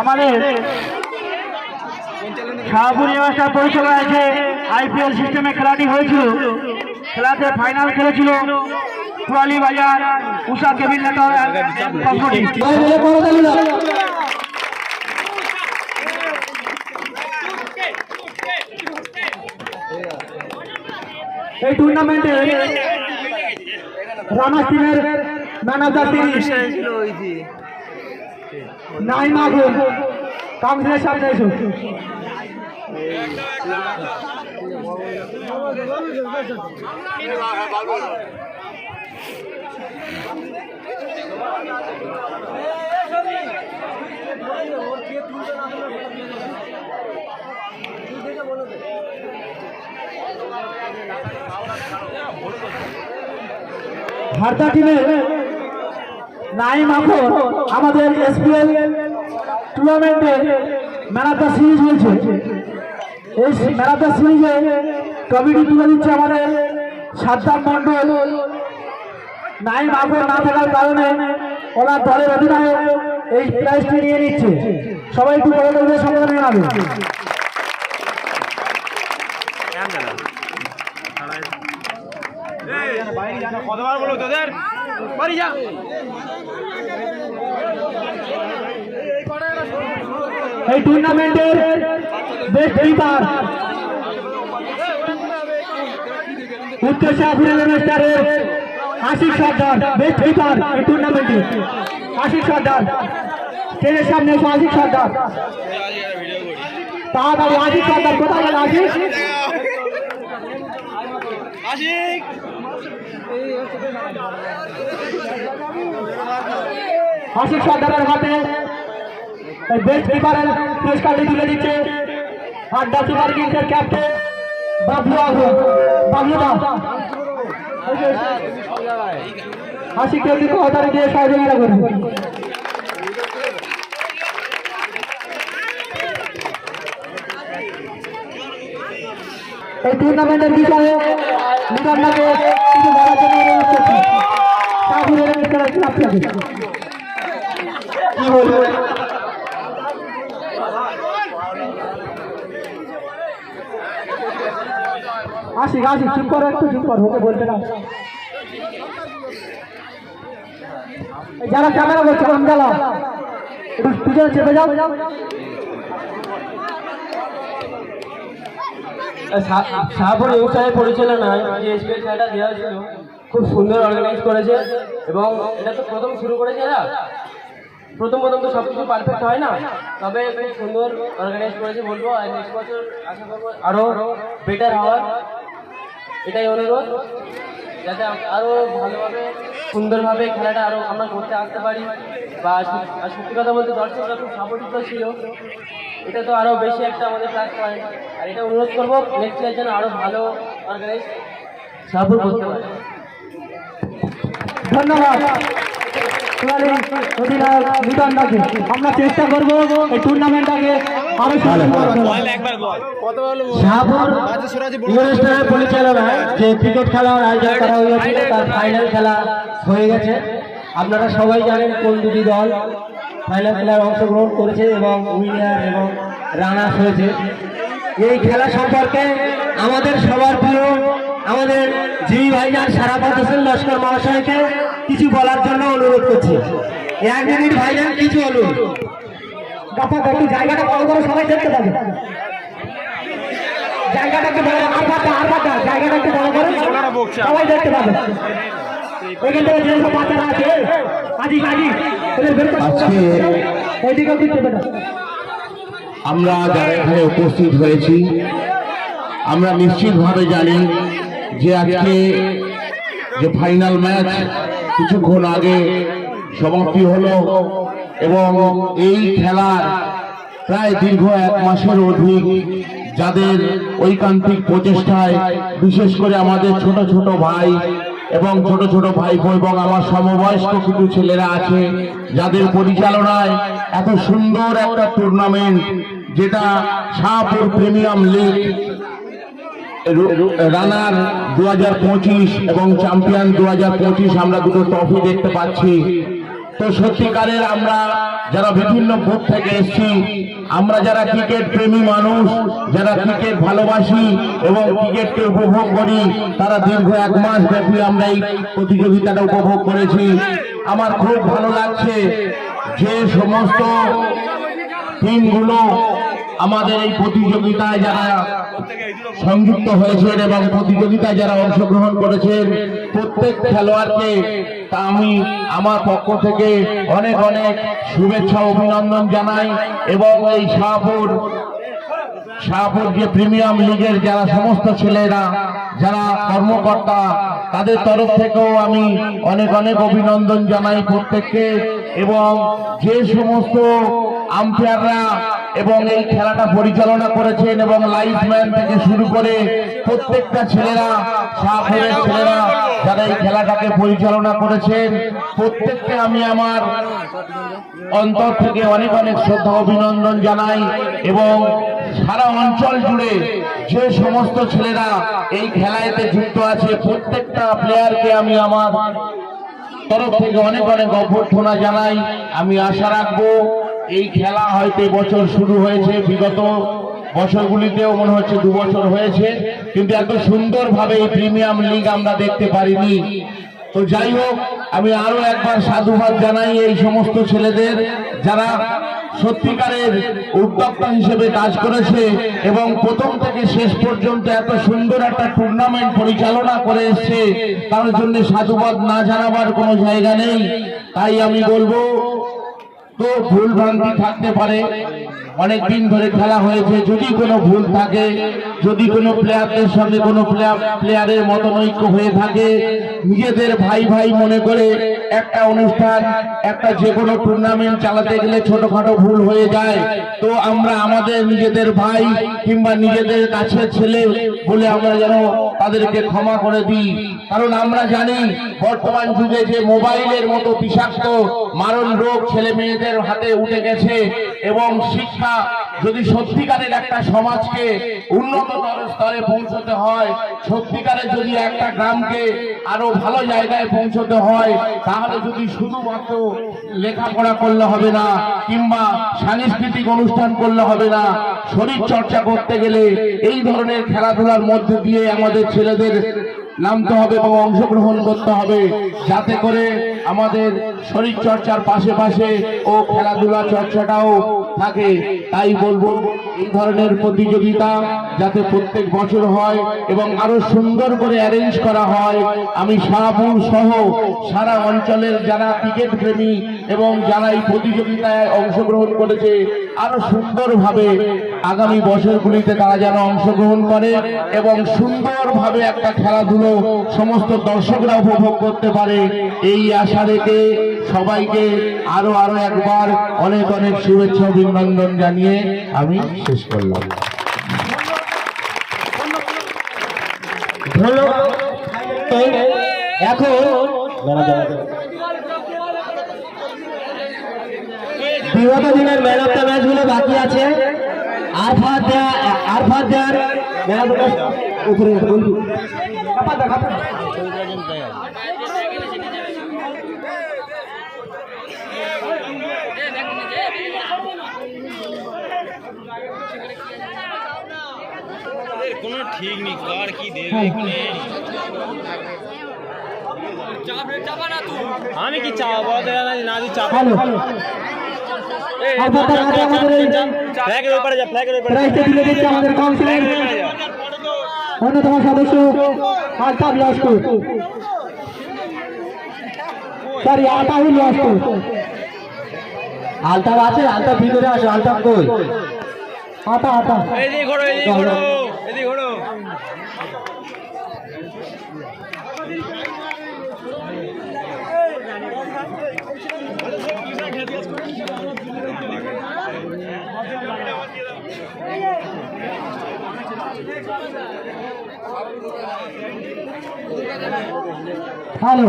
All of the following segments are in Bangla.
আমাদের শাহপুর মাস্টার পরিচালনা আছে আইপিএল সিস্টেমে খেলাটি হয়েছিল। খেলাতে ফাইনাল খেলেছিল কুয়ালি বাজার উষা কেবিল নেতা। এই টুর্নামেন্টে রানা টিমের man of the series Naim আগুন কাউন্সিলের সামনে এসো। হারদা টিমের নাইম আগুন আমাদের এসপিএল টুর্নামেন্টের ম্যান অফ দ্য সিরিজ হয়েছে। এই ম্যান অফ দ্য সিরিজে কমিটি তুলে দিচ্ছে আমাদের সাদ্দাম মন্ডল। নাইম আগুন না থাকার কারণে ওনার দলের অধিনায়ক এই প্রাইজটি নিয়ে নিচ্ছে। সবাই একটু বড়দের সঙ্গে জানাবে। কতবার বলো তোদের বাড়ি যা। এই টুর্নামেন্টের বেস্ট কিপার উত্তর শাহপুর স্টারের আশিক সর্দার। বেস্ট কিপার এই টুর্নামেন্টে আশিক সর্দার। ট্রেনের সামনে এসে আশিক সর্দার তাড়াতাড়ি। আশিক সর্দার কোথায় গেল? আশিক আশিক সর্দারের হাতে বেস্ট কিপারের পুরস্কারটি তুলে দিচ্ছে আড্ডা সুপার কিংসের ক্যাপ্টেন বাবলু আগুন। বাবলুদা আশিককে একটু কথাটা দিয়ে সহযোগিতা করুন। এই টুর্নামেন্টের বিষয়ে লিডারকে কিছু বলার জন্য অনুরোধ করছি। শাহপুরের কি বলবো? আশিক আশিক চুপ করো, একটু চুপ করো, ওকে বলতে না। যারা ক্যামেরা করছে কম জ্বালা একটু পিছনে চেপে যাও। শাহপুর ব্যবসায় পরিচালনায় যে এসপিএল খেলাটা দেওয়া ছিল খুব সুন্দর অর্গানাইজ করেছে এবং এটা তো প্রথম শুরু করেছে এরা। প্রথম তো সব কিছু পারফেক্ট হয় না, তবে খুব সুন্দর অর্গানাইজ করেছে বলবো। আর নেক্সট বছর আশা করবো আরও বেটার হওয়ার, এটাই অনুরোধ, যাতে আরও ভালোভাবে সুন্দরভাবে খেলাটা আরও আমরা করতে আসতে পারি। বা সত্যি কথা বলতে দর্শকরা খুব সাপোর্টিভ ছিল, এটা তো আরও বেশি একটা আমাদের প্লাস পয়েন্ট। আর এটা অনুরোধ করবো নেক্সট ইয়ার যেন আরও ভালো অর্গানাইজ শাহপুর করতে পারে। ধন্যবাদ আমরা চেষ্টা করবো এই টুর্নামেন্টটাকে আরো পরিচালনায় যে ক্রিকেট খেলার আয়োজন করা হয়েছিল তার ফাইনাল খেলা হয়ে গেছে। আপনারা সবাই জানেন কোন দুটি দল ফাইনাল খেলার অংশগ্রহণ করেছে এবং উইনার এবং রানার্স হয়েছে। এই খেলা সম্পর্কে আমাদের সবার প্রিয় আমাদের জিবি ভাইজান সারাফত হোসেন লস্কর মহাশয়কে কিছু বলার জন্য অনুরোধ করছি। 1 মিনিট ভাইজান কিছু অনুরোধ। একটু জায়গাটা বড় করে সবাই দেখতে পাবে। জায়গাটা একটু বড়, জায়গাটা একটু বড় করে সবাই দেখতে পাবে। এখান থেকে যেসব বাচ্চারা আছে আমরা যারা এখানে উপস্থিত হয়েছি আমরা নিশ্চিতভাবে জানি যে আজকে যে ফাইনাল ম্যাচ কিছুক্ষণ আগে সমাপ্তি হলো এবং এই খেলার প্রায় দীর্ঘ 1 মাসের অধিক যাদের ঐকান্তিক প্রচেষ্টায়, বিশেষ করে আমাদের ছোট ছোট ভাই এবং ছোট ছোট ভাইপো এবং আমার সমবয়স্ক কিছু ছেলেরা আছে যাদের পরিচালনায় এত সুন্দর একটা টুর্নামেন্ট যেটা শাহপুর প্রিমিয়াম লিগ রানার 2025 এবং চ্যাম্পিয়ন 2025 আমরা দুটো ট্রফি দেখতে পাচ্ছি। তো সত্যিকারের আমরা যারা বিভিন্ন বুথ থেকে এসেছি, আমরা যারা ক্রিকেট প্রেমী মানুষ, যারা ক্রিকেট ভালোবাসি এবং ক্রিকেটকে উপভোগ করি, তারা দীর্ঘ 1 মাস ব্যাপী আমরা এই প্রতিযোগিতাটা উপভোগ করেছি। আমার খুব ভালো লাগছে যে সমস্ত টিমগুলো আমাদের এই প্রতিযোগিতায় যারা সংযুক্ত হয়েছেন এবং প্রতিযোগিতায় যারা অংশগ্রহণ করেছেন, প্রত্যেক খেলোয়াড়কে তা আমি আমার পক্ষ থেকে অনেক অনেক শুভেচ্ছা অভিনন্দন জানাই। এবং এই শাহপুর যে প্রিমিয়াম লিগের যারা সমস্ত ছেলেরা যারা কর্মকর্তা, তাদের তরফ থেকেও আমি অনেক অনেক অভিনন্দন জানাই প্রত্যেককে। এবং যে সমস্ত আম্পায়াররা এবং এই খেলাটা পরিচালনা করেছেন এবং লাইফম্যান থেকে শুরু করে প্রত্যেকটা ছেলেরা, শাহপুরের ছেলেরা যারা এই খেলাটাকে পরিচালনা করেছেন, প্রত্যেককে আমি আমার অন্তর থেকে অনেক অনেক শ্রদ্ধা অভিনন্দন জানাই। এবং সারা অঞ্চল জুড়ে যে সমস্ত ছেলেরা এই খেলাতে যুক্ত আছে, প্রত্যেকটা প্লেয়ারকে আমি আমার তরফ থেকে অনেক অনেক অভ্যর্থনা জানাই। আমি আশা রাখবো এই খেলা হয়তো বছর শুরু হয়েছে, বিগত বছরগুলিতেও মনে হচ্ছে 2 বছর হয়েছে, কিন্তু এত সুন্দরভাবে এই প্রিমিয়াম লিগ আমরা দেখতে পারিনি। তো যাই হোক, আমি আরো একবার সাধুবাদ জানাই এই সমস্ত ছেলেদের যারা সত্যিকারের উদ্যোক্তা হিসেবে কাজ করেছে এবং প্রথম থেকে শেষ পর্যন্ত এত সুন্দর একটা টুর্নামেন্ট পরিচালনা করে এসছে। তার জন্য সাধুবাদ না জানাবার কোনো জায়গা নেই। তাই আমি বলবো, তো ভুল ভ্রান্তি থাকতে পারে, অনেকদিন ধরে খেলা হয়েছে, যদি কোনো ভুল থাকে, যদি কোনো প্লেয়ারদের সঙ্গে কোনো প্লেয়ারের মতনৈক্য হয়ে থাকে, নিজেদের ভাই ভাই মনে করে একটা অনুষ্ঠান, একটা যে কোনো টুর্নামেন্ট চালাতে গেলে ছোটখাটো ভুল হয়ে যায়। তো আমরা আমাদের নিজেদের ভাই কিংবা নিজেদের কাছের ছেলে বলে আমরা যেন তাদেরকে ক্ষমা করে দিই। কারণ আমরা জানি বর্তমান যুগে যে মোবাইলের মতো বিষাক্ত মারণ রোগ ছেলে মেয়েদের হাতে উঠে গেছে, এবং শিক্ষা যদি সত্যিকারের একটা সমাজকে উন্নততর স্তরে পৌঁছতে হয়, সত্যিকারের যদি একটা গ্রামকে আরো ভালো জায়গায় পৌঁছতে হয়, তাহলে যদি শুধুমাত্র লেখাপড়া করলে হবে না কিংবা সাংস্কৃতিক অনুষ্ঠান করলে হবে না, শরীর চর্চা করতে গেলে এই ধরনের খেলাধুলার মধ্যে দিয়ে আমাদের ছেলেদের নামতে হবে এবং অংশগ্রহণ করতে হবে, যাতে করে আমাদের শরীর চর্চার পাশে পাশে ও খেলাধুলা চর্চাটাও থাকে। তাই বলবো, এই ধরনের প্রতিযোগিতা যাতে প্রত্যেক বছর হয় এবং আরো সুন্দর করে অ্যারেঞ্জ করা হয়। আমি শাহপুর সহ সারা অঞ্চলের যারা ক্রিকেট প্রেমী এবং যারা এই প্রতিযোগিতায় অংশগ্রহণ করেছে, আরো সুন্দরভাবে আগামী বছরগুলিতে তারা যেন অংশগ্রহণ করে এবং সুন্দরভাবে একটা খেলাধুলো সমস্ত দর্শকরা উপভোগ করতে পারে, এই আশা রেখে সবাইকে আরো একবার অনেক অনেক শুভেচ্ছা অভিনন্দন জানিয়ে আমি শেষ করলাম। এখন বিগত দিনের ম্যান অফ দ্য ম্যাচ গুলো বাকি আছে। আরফাত দেয়ার ম্যান অফ দ্য ম্যাচ উপরে বন্ধু কোনো ঠিক নেই, কার কি দেবে এখানে। আমি কি চাপ না দি চাপ ফ্ল্যাগের উপরে যা, ফ্ল্যাগের উপরে আমাদের কাউন্সিলর অন্যতম সদস্য আলতাফ লস্কর, সরি আতাউল লস্কর। আলতাফ আছে? আলতাফ ভিতরে আসো। আলতাফ কই? আতা এদিকে ঘোরো, এদিকে ঘোরো, এদিকে ঘোরো। হ্যালো,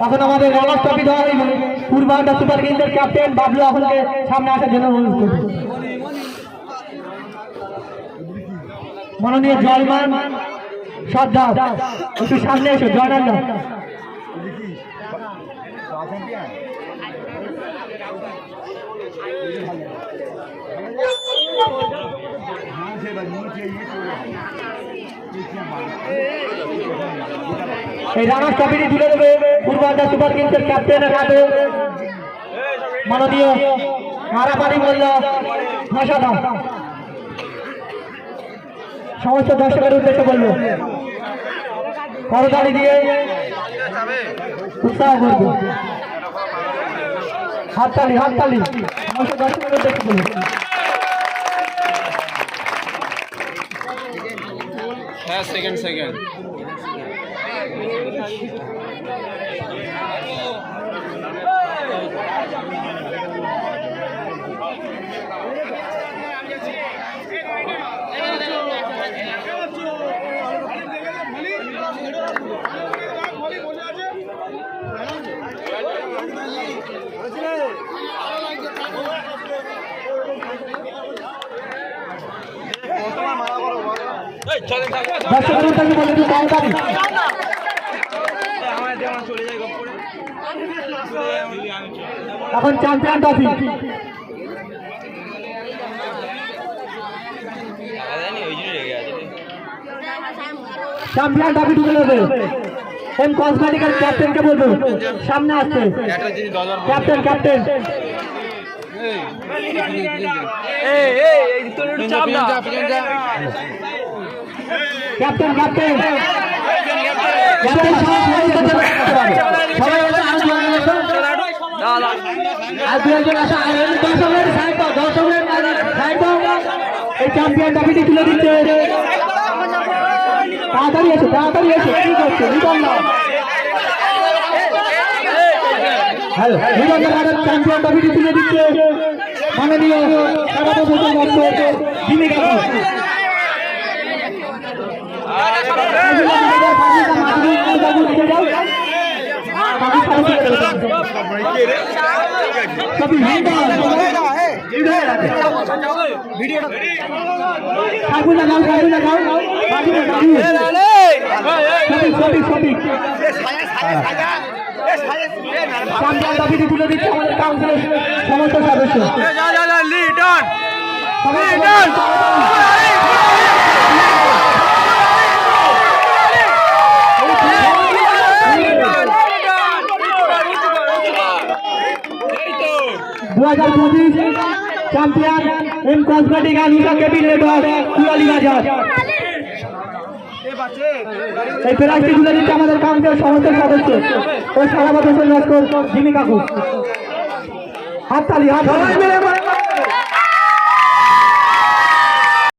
এখন আমাদের রানার্স ট্রফি দেওয়া হয়ে গেল। পূর্বাঞ্চল সুপার কিংসের ক্যাপ্টেন বাবলু আহলকে সামনে আসার জন্য অনুরোধ করব। মাননীয় জয়মান সর্দার একটু সামনে এসো। জয়নাল এই রানার্স ট্রফিটি তুলে দেবে পূর্বাঞ্চল সুপার কিংসের ক্যাপ্টেনের হাতে মাননীয় মারাপাড়ি মল্ল ভাষাদা। সমস্ত দর্শকের উদ্দেশ্যে বলবো করতালি দিয়ে উৎসাহ করবো, হাততালি হাততালি সমস্ত দর্শকের উদ্দেশ্যে বলবো। হ্যাঁ সেকেন্ড দর্শকের উদ্দেশ্যে বলে একটু করতালি। এখন চ্যাম্পিয়ন ট্রফি তুলে নেবে। এম কসমেটিক্যাল ক্যাপ্টেনকে বলবো সামনে আসতে। ক্যাপ্টেন ক্যাপ্টেন ক্যাপ্টেন ক্যাপ্টেন এই চ্যাম্পিয়ন ট্রফিটি তুলে দিচ্ছে। তাড়াতাড়ি এসো কি করছে চ্যাম্পিয়ন ট্রফিটি তুলে দিচ্ছে মাননীয় জিমি কাকু। তুলে দিচ্ছে আমাদের কাউন্সিলের সমস্ত সদস্য। Champion M cosmetic Anusha cabin network Kulali Bazar. এই প্রাইজটি তুলে দিচ্ছে আমাদের কাউন্সিলের সমস্ত সদস্য ও সারা বছর লস্কর জিমি কাকু। হাততালি হাত